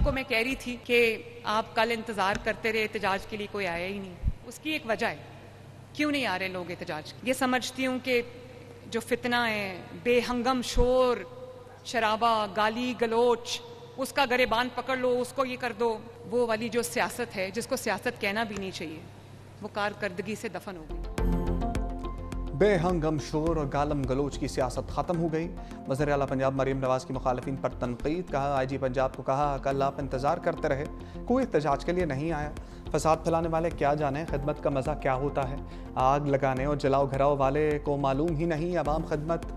को मैं कह रही थी कि आप कल इंतज़ार करते रहे, एहतजाज के लिए कोई आया ही नहीं, उसकी एक वजह है क्यों नहीं आ रहे लोग एहतजाज। ये समझती हूँ कि जो फितना है, बेहंगम शोर शराबा, गाली गलोच, उसका गरेबान पकड़ लो, उसको ये कर दो, वो वाली जो सियासत है जिसको सियासत कहना भी नहीं चाहिए, वो कारकर्दगी से दफन हो गई। बेहंगम शोर और गालम गलोच की सियासत ख़त्म हो गई। वज़ीर आला पंजाब मरीम नवाज़ की मुखालिफिन पर तनकीद। कहा IG पंजाब को कहा कल आप इंतज़ार करते रहे, कोई एहतजाज के लिए नहीं आया। फसाद फैलाने वाले क्या जाने खिदमत का मज़ा क्या होता है। आग लगाने और जलाओ घराओ वाले को मालूम ही नहीं अवाम खिदमत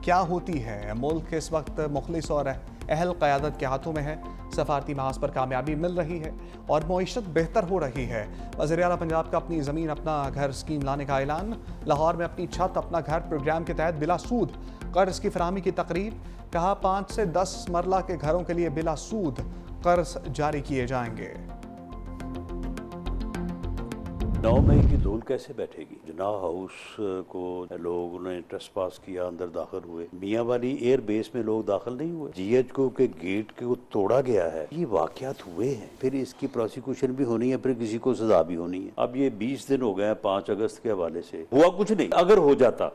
क्या होती है। मुल्क इस वक्त मुखलिस और अहल क़यादत के हाथों में है। सफारती महाज पर कामयाबी मिल रही है और मईशत बेहतर हो रही है। वज़ीर आला पंजाब का अपनी ज़मीन अपना घर स्कीम लाने का ऐलान। लाहौर में अपनी छत अपना घर प्रोग्राम के तहत बिला सूद कर्ज की फराहमी की तकरीर। कहा 5 से 10 मरला के घरों के लिए बिला सूद कर्ज जारी किए जाएंगे। 9 मई की धूल कैसे बैठेगी। जिन्ना हाउस को लोगों ने ट्रेसपास किया, अंदर दाखिल हुए। मियाँ वाली एयर बेस में लोग दाखिल नहीं हुए। GH के गेट को तोड़ा गया है। ये वाकयात हुए हैं, फिर इसकी प्रोसिक्यूशन भी होनी है, फिर किसी को सजा भी होनी है। अब ये 20 दिन हो गए हैं 5 अगस्त के हवाले से, हुआ कुछ नहीं। अगर हो जाता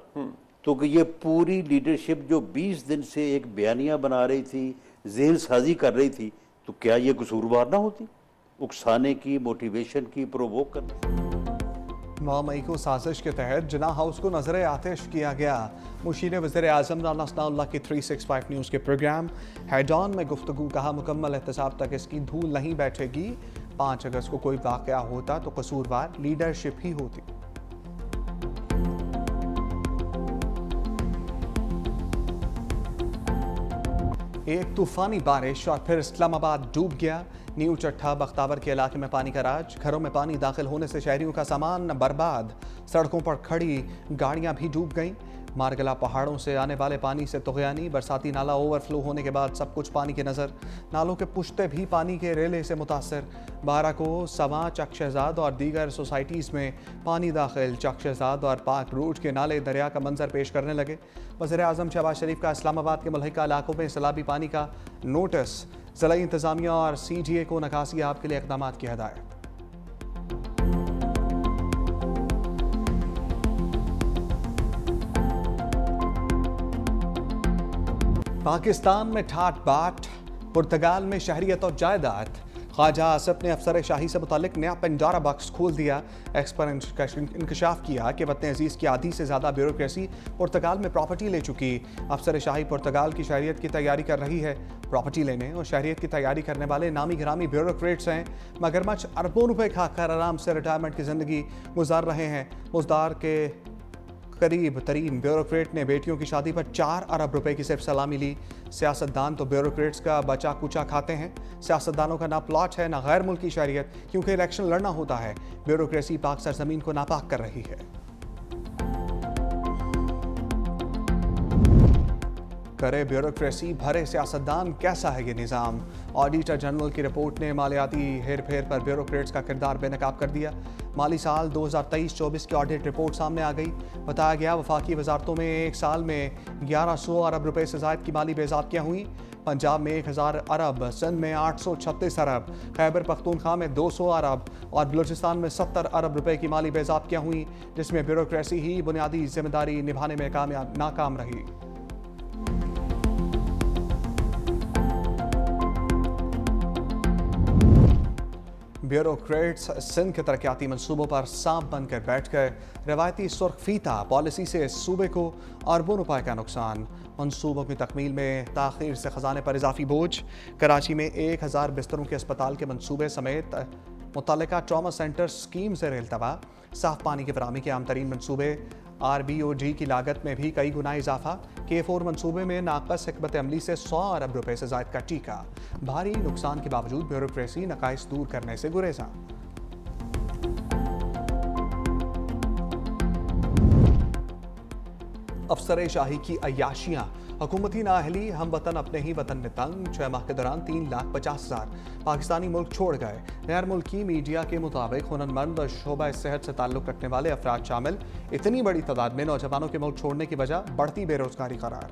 तो कि ये पूरी लीडरशिप जो 20 दिन से एक बयानिया बना रही थी, ज़हन साजी कर रही थी, तो क्या ये कसूरवार ना होती? उकसाने की, मोटिवेशन की, प्रोवोक करने। 9 मई को साजिश के तहत जिन्ना हाउस को नजर आतिश किया गया। मुशीर वज़ीर आज़म राना सनाउल्लाह की 365 न्यूज़ के प्रोग्राम हेड ऑन में गुफ्तगू। कहा मुकम्मल एहतसाब तक इसकी धूल नहीं बैठेगी। 5 अगस्त को कोई वाक़या होता तो कसूरवार लीडरशिप ही होती। एक तूफानी बारिश और फिर इस्लामाबाद डूब गया। न्यू चट्ठा बख्तावर के इलाके में पानी का राज। घरों में पानी दाखिल होने से शहरियों का सामान बर्बाद। सड़कों पर खड़ी गाड़ियां भी डूब गईं। मारगला पहाड़ों से आने वाले पानी से तुगयानी। बरसाती नाला ओवरफ्लो होने के बाद सब कुछ पानी के नज़र। नालों के पुश्ते भी पानी के रेले से मुतासर। बारा को सवा, चक शहजाद और दीगर सोसाइटीज़ में पानी दाखिल। चक शहजाद और पाक रूट के नाले दरिया का मंजर पेश करने लगे। वज़ीर आज़म शहबाज शरीफ का इस्लामाबाद के मुल्हिका इलाकों में सैलाबी पानी का नोटिस। ज़िला इंतज़ामिया और CGA को निकासी आप के लिए इक़दामात की हदायत। पाकिस्तान में ठाट बाट, पुर्तगाल में शहरियत और जायदाद। ख्वाजा आसिफ ने अफसर शाही से मुतालिक नया पंडारा बॉक्स खोल दिया। एक्स पर इंकशाफ किया कि वतन अजीज़ की आधी से ज़्यादा ब्यूरोक्रेसी पुर्तगाल में प्रॉपर्टी ले चुकी। अफसर शाही पुर्तगाल की शहरियत की तैयारी कर रही है। प्रॉपर्टी लेने और शहरियत की तैयारी करने वाले नामी गिरामी ब्यूरोक्रेट्स हैं। मगरमच्छ अरबों रुपए खाकर आराम से रिटायरमेंट की ज़िंदगी गुजार रहे हैं। मुजदार के करीब तरीन ब्यूरोक्रेट ने बेटियों की शादी पर 4 अरब रुपए की सिर्फ सलामी ली। सियासतदान तो ब्यूरोक्रेट्स का बचा कुचा खाते हैं। सियासतदानों का ना प्लॉट है ना गैर मुल्की शहरियत, क्योंकि इलेक्शन लड़ना होता है। ब्यूरोक्रेसी पाक सरजमीन को नापाक कर रही है। करे ब्यूरोक्रेसी भरे सियासतदान, कैसा है ये निज़ाम। ऑडिटर जनरल की रिपोर्ट ने मालियाती हेर फेर पर ब्यूरोक्रेट्स का किरदार बेनकाब कर दिया। माली साल 2023-24 की ऑडिट रिपोर्ट सामने आ गई। बताया गया वफाकी वजारतों में एक साल में 1100 अरब रुपए से ज़ायद की माली बेज़ाब्तियाँ हुई। पंजाब में 1000 अरब, सिंध में 836 अरब, खैबर पख्तूनख्वा में 200 अरब और बलूचिस्तान में 70 अरब रुपए की माली बेज़ाब्तियाँ हुई, जिसमें ब्यूरोक्रेसी ही बुनियादी जिम्मेदारी निभाने में नाकाम रही। ब्यूरोक्रेट्स सिंध के तरक्याती मनसूबों पर सांप बनकर बैठ गए। रवायती सुर्ख फीता पॉलिसी से सूबे को अरबों रुपए का नुकसान। मनसूबों की तकमील में ताख़ीर से ख़जाने पर इजाफी बोझ। कराची में 1000 बिस्तरों के अस्पताल के मनसूबे समेत मुतल्लिका ट्रॉमा सेंटर स्कीम से रेलतबा। साफ पानी की फराहमी के आम तरीन मनसूबे। RBOG की लागत में भी कई गुना इजाफा। K4 मनसूबे में नाकस हिकमत अमली से 100 अरब रुपए से ज़ायद का टीका। भारी नुकसान के बावजूद ब्यूरोक्रेसी नकाइस दूर करने से गुरेजा। अफसर शाही की अय्याशियां। हुकूमती नाअहली, हम वतन अपने ही वतन में तंग। 6 माह के दौरान 3,50,000 पाकिस्तानी मुल्क छोड़ गए। गैर मुल्की मीडिया के मुताबिक हुनरमंद और शोबा सेहत से ताल्लुक़ रखने वाले अफराद शामिल। इतनी बड़ी तादाद में नौजवानों के मुल्क छोड़ने की वजह बढ़ती बेरोजगारी करार।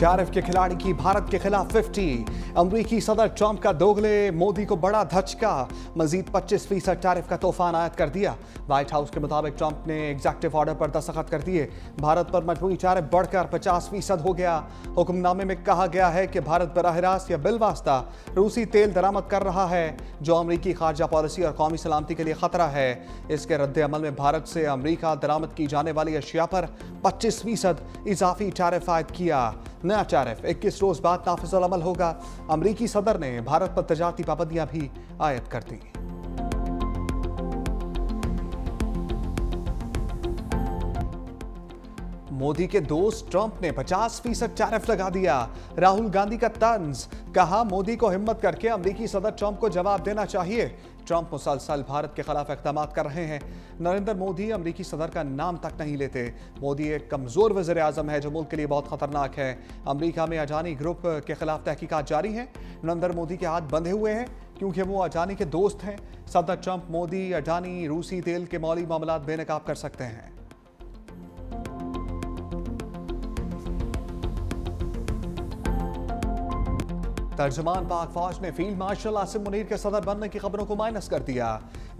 टैरिफ के खिलाड़ी की भारत के खिलाफ 50। अमरीकी सदर ट्रंप का दोगले मोदी को बड़ा धचका, मजीद 25% टैरिफ का तूफान आयद कर दिया। व्हाइट हाउस के मुताबिक ट्रंप ने एग्जीक्यूटिव ऑर्डर पर दस्तखत कर दिए। भारत पर मजमूई टैरिफ बढ़कर 50% हो गया। हुक्मनामे में कहा गया है कि भारत बराह रास्त या बिलवास्ता रूसी तेल दरामद कर रहा है, जो अमरीकी खारजा पॉलिसी और कौमी सलामती के लिए खतरा है। इसके रद्द-ए-अमल में भारत से अमरीका दरामद की जाने वाली अशिया पर 25% इजाफी टैरिफ आयद किया। नया टैरिफ 21 रोज बाद नाफिजुल अमल होगा। अमरीकी सदर ने भारत पर तजारती पाबंदियां भी आयद कर दी। मोदी के दोस्त ट्रंप ने 50% टैरिफ लगा दिया। राहुल गांधी का तंज, कहा मोदी को हिम्मत करके अमरीकी सदर ट्रंप को जवाब देना चाहिए। ट्रंप मुसलसल भारत के खिलाफ इक़दाम कर रहे हैं। नरेंद्र मोदी अमरीकी सदर का नाम तक नहीं लेते। मोदी एक कमजोर वज़ीर आज़म है जो मुल्क के लिए बहुत खतरनाक है। अमरीका में अजानी ग्रुप के खिलाफ तहकीकात जारी हैं। नरेंद्र मोदी के हाथ बंधे हुए हैं क्योंकि वो अजानी के दोस्त हैं। सदर ट्रंप मोदी अजानी रूसी तेल के मौली मामलात बेनकाब कर सकते हैं। तर्जुमान पाक फौज ने फील्ड मार्शल आसिम मुनीर के सदर बनने की खबरों को माइनस कर दिया।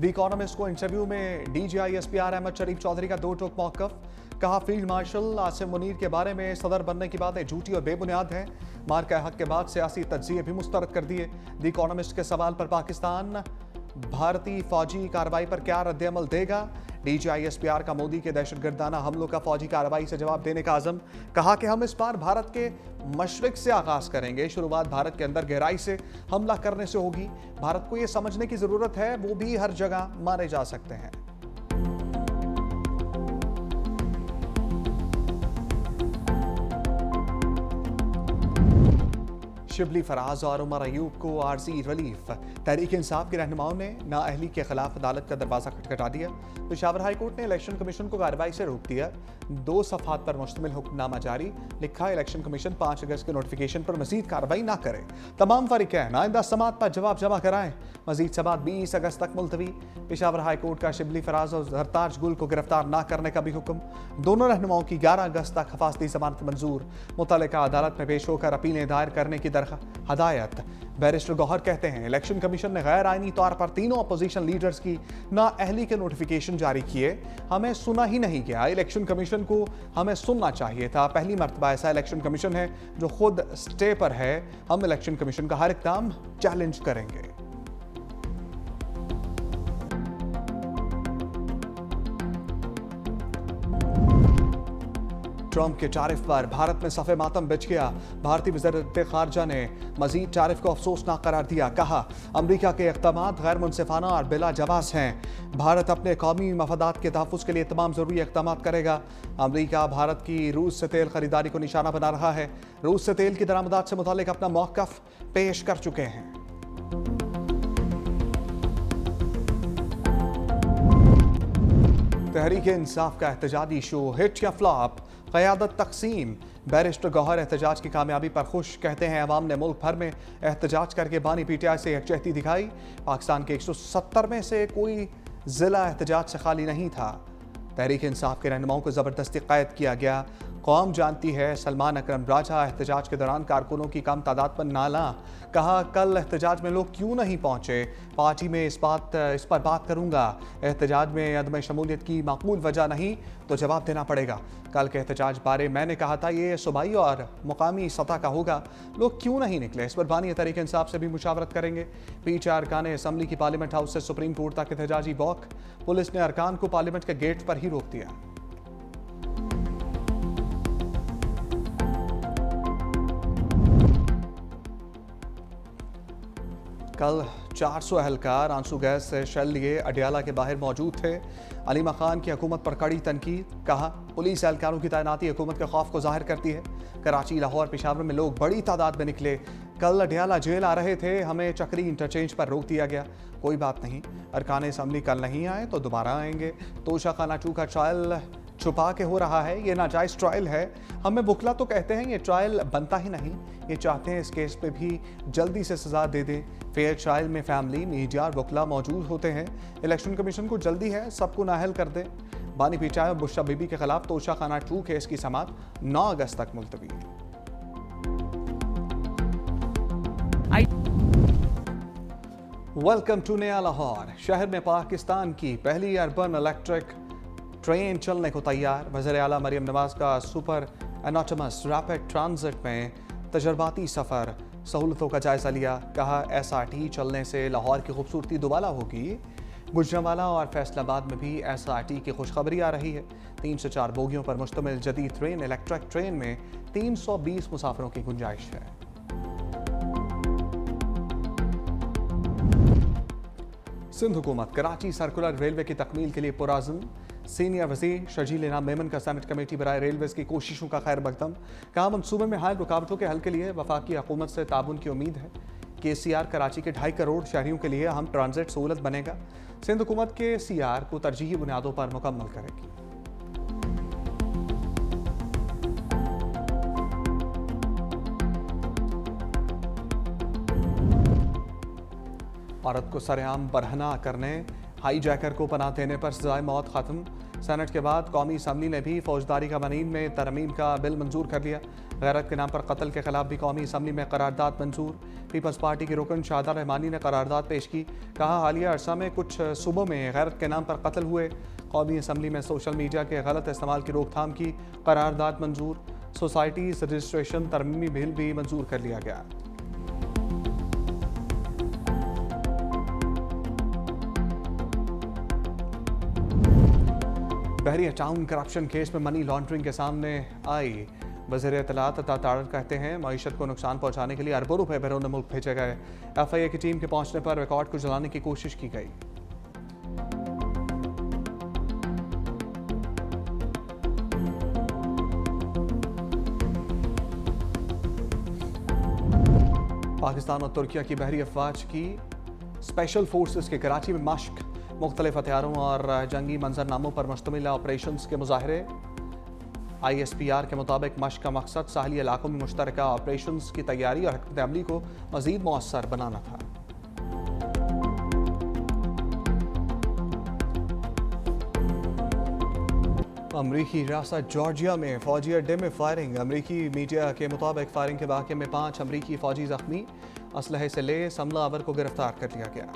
द इकोनॉमिस्ट को इंटरव्यू में DGISPR अहमद शरीफ चौधरी का दो टोक मौकफ, कहा फील्ड मार्शल आसिम मुनीर के बारे में सदर बनने की बातें झूठी और बेबुनियाद हैं। मार्का हक के बाद सियासी तज्जिए भी मुस्तरद कर दिए। द इकोनॉमिस्ट के सवाल पर पाकिस्तान भारतीय फौजी कार्रवाई पर क्या रद्द-ए-अमल देगा, DGISPR का मोदी के दहशतगर्दाना हमलों का फौजी कार्रवाई से जवाब देने का अज़म, कहा कि हम इस बार भारत के मशरिक से आगाज करेंगे। शुरुआत भारत के अंदर गहराई से हमला करने से होगी। भारत को यह समझने की जरूरत है वो भी हर जगह मारे जा सकते हैं। शिबली फराज और उमर अयूब को आरजी रिलीफ। तहरीक इंसाफ के रहनुमाओं ने नाअहली के खिलाफ अदालत का दरवाजा खटखटा दिया। पेशावर हाई कोर्ट ने इलेक्शन कमीशन को कार्रवाई से रोक दिया। 2 सफ़हात पर मुश्तमिल हुक्मनामा जारी, लिखा इलेक्शन कमीशन 5 अगस्त के नोटिफिकेशन पर मजीद कार्रवाई ना करे। तमाम फरीकैन आइंदा समात पर जवाब जमा कराएं। मजीद समात 20 अगस्त तक मुलतवी। पेशावर हाई कोर्ट का शिबली फराज और जरताज गुल को गिरफ्तार ना करने का भी हुक्म। दोनों रहनुमाओं की 11 अगस्त तक हिफाजती जमानत मंजूर। मुतल्लिका अदालत में पेश होकर अपीलें दायर करने की हदायत। बैरिस्टर गौहर कहते हैं इलेक्शन कमीशन ने गैर आईनी तौर पर तीनों अपोजिशन लीडर्स की नाअहली के नोटिफिकेशन जारी किए। हमें सुना ही नहीं गया। इलेक्शन कमीशन को हमें सुनना चाहिए था। पहली मर्तबा ऐसा इलेक्शन कमीशन है जो खुद स्टे पर है। हम इलेक्शन कमीशन का हर इक़दाम चैलेंज करेंगे। ट्रंप के टैरिफ पर भारत में सफ़े मातम बिछ गया। भारतीय वज़ीर ख़ारजा ने मज़ीद टैरिफ को अफसोसनाक करार दिया। कहा अमरीका के इक़दामात गैर मुनसिफाना और बिला जवाज़ हैं। भारत अपने कौमी मफादात के तहफ़्फ़ुज़ के लिए तमाम ज़रूरी इक़दामात करेगा। अमरीका भारत की रूस से तेल खरीदारी को निशाना बना रहा है। रूस से तेल की दरामदात से मुतालिक अपना मौक़िफ़ पेश कर चुके हैं। तहरीक इंसाफ का एहतजाजी शो हिट या फ्लॉप, क़यादत तक़सीम। बैरिस्टर गौहर एहतजाज की कामयाबी पर खुश, कहते हैं अवाम ने मुल्क भर में एहतजाज करके बानी PTI से यकजहती दिखाई। पाकिस्तान के 170 में से कोई ज़िला एहतजाज से खाली नहीं था। तहरीक इंसाफ के रहनुमाओं को ज़बरदस्ती कैद किया गया। कौम जानती है सलमान अकरम राजा एहतजाज के दौरान कारकुनों की कम तादाद पर नाला। कहा कल एहतजाज में लोग क्यों नहीं पहुंचे, पार्टी में इस पर बात करूंगा। एहतजाज में अदम शमूलियत की माकूल वजह नहीं तो जवाब देना पड़ेगा। कल के एहतजाज बारे मैंने कहा था ये सूबाई और मुकामी सतह का होगा। लोग क्यों नहीं निकले, इस पर बानी तहरीक इंसाफ से भी मुशावरत करेंगे। PTI अरकान असम्बली की पार्लियामेंट हाउस से सुप्रीम कोर्ट तक एहतजाजी वॉक। पुलिस ने अरकान को पार्लियामेंट के गेट पर ही रोक दिया। कल 400 एहलकार आंसू गैस से शेल लिए अडियाला के बाहर मौजूद थे। अलीमा खान की हुकूमत पर कड़ी तनकीद, कहा पुलिस एहलकारों की तैनाती हुकूमत के खौफ को जाहिर करती है। कराची, लाहौर, पेशावर में लोग बड़ी तादाद में निकले। कल अडियाला जेल आ रहे थे, हमें चक्री इंटरचेंज पर रोक दिया गया। कोई बात नहीं, अरकान असम्बली कल नहीं आए तो दोबारा आएंगे। तोशा खाना 2 का ट्रायल छुपा के हो रहा है, ये नाजायज़ ट्रायल है। हमें बुखला तो कहते हैं, ये ट्रायल बनता ही नहीं। ये चाहते हैं इस केस पे भी जल्दी से सज़ा दे दें। फेयर ट्रायल में फैमिली, मीडिया और वकला मौजूद होते हैं। इलेक्शन कमीशन को जल्दी है, सबको नाअहल कर दें। बानी PTI और बुशरा बीबी के खिलाफ तोशा खाना 2 केस की समाअत 9 अगस्त तक मुलतवी। वेलकम टू नया लाहौर। शहर में पाकिस्तान की पहली अर्बन इलेक्ट्रिक ट्रेन चलने को तैयार। वज़ीर आला मरियम नवाज का सुपर एनॉटमस रैपिड ट्रांजिट में तजर्बाती सफ़र सहूलतों का जायज़ा लिया। कहा SRT चलने से लाहौर की खूबसूरती दोबाला होगी। गुजरांवाला और फैसलाबाद में भी SRT की खुशखबरी आ रही है। 3 से 4 बोगियों पर मुश्तमिल जदीद ट्रेन इलेक्ट्रिक ट्रेन में 320 मुसाफिरों की गुंजाइश है। सिंध हुकूमत कराची सर्कुलर रेलवे की तकमील के लिए पुराज़म। सीनियर वज़ीर शर्जील इनाम मेमन का सेनेट कमेटी बराए रेलवेज़ की कोशिशों का खैर मकदम। कहा मनसूबे में हाल रुकावटों के हल के लिए वफाकी हुकूमत से ताउन की उम्मीद है। KCR कराची के 2.5 करोड़ शहरियों के लिए अहम ट्रांजिट सहूलत बनेगा। सिंध हुकूमत KCR को तरजीही बुनियादों पर मुकम्मल करेगी। औरत को सरेआम बरहना करने, हाई जैकर को पनाह देने पर सजाए मौत खत्म। सेनेट के बाद कौमी असम्बली ने भी फौजदारी कवानीन में तरमीम का बिल मंजूर कर लिया। गैरत के नाम पर कत्ल के खिलाफ भी कौमी असम्बली में करारदाद मंजूर। पीपल्स पार्टी की रुकन शाहदा रहमानी ने करारदाद पेश की। कहा हालिया अरसा में कुछ सूबों में गैरत के नाम पर कत्ल हुए। कौमी असम्बली में सोशल मीडिया के गलत इस्तेमाल की रोकथाम की करारदाद मंजूर। सोसाइटीज रजिस्ट्रेशन तरमीमी बिल भी मंजूर कर लिया गया। बहरिया टाउन करप्शन केस में मनी लॉन्ड्रिंग के सामने आई। वज़ीर इत्तलात अता तारड़ कहते हैं मईशत को नुकसान पहुंचाने के लिए अरबों रुपए बैरून मुल्क भेजे गए। FIA की टीम के पहुंचने पर रिकॉर्ड को जलाने की कोशिश की गई। पाकिस्तान और तुर्किया की बहरी अफवाज की स्पेशल फोर्सेस के कराची में मश्क, मुख्तलिफ हथियारों और जंगी मंजरनामों पर मुश्तमिल ऑपरेशंस के मुजाहरे। ISPR के मुताबिक मश्क का मकसद साहली इलाकों में मुश्तरका ऑपरेशंस की तैयारी और हिकमत अमली को मजीद मौसर बनाना था। अमरीकी रियासत जॉर्जिया में फौजी अड्डे में फायरिंग। अमरीकी मीडिया के मुताबिक फायरिंग के वाक़े में 5 अमरीकी फौजी जख्मी। असलहे से लैस हमलावर को गिरफ्तार कर लिया गया।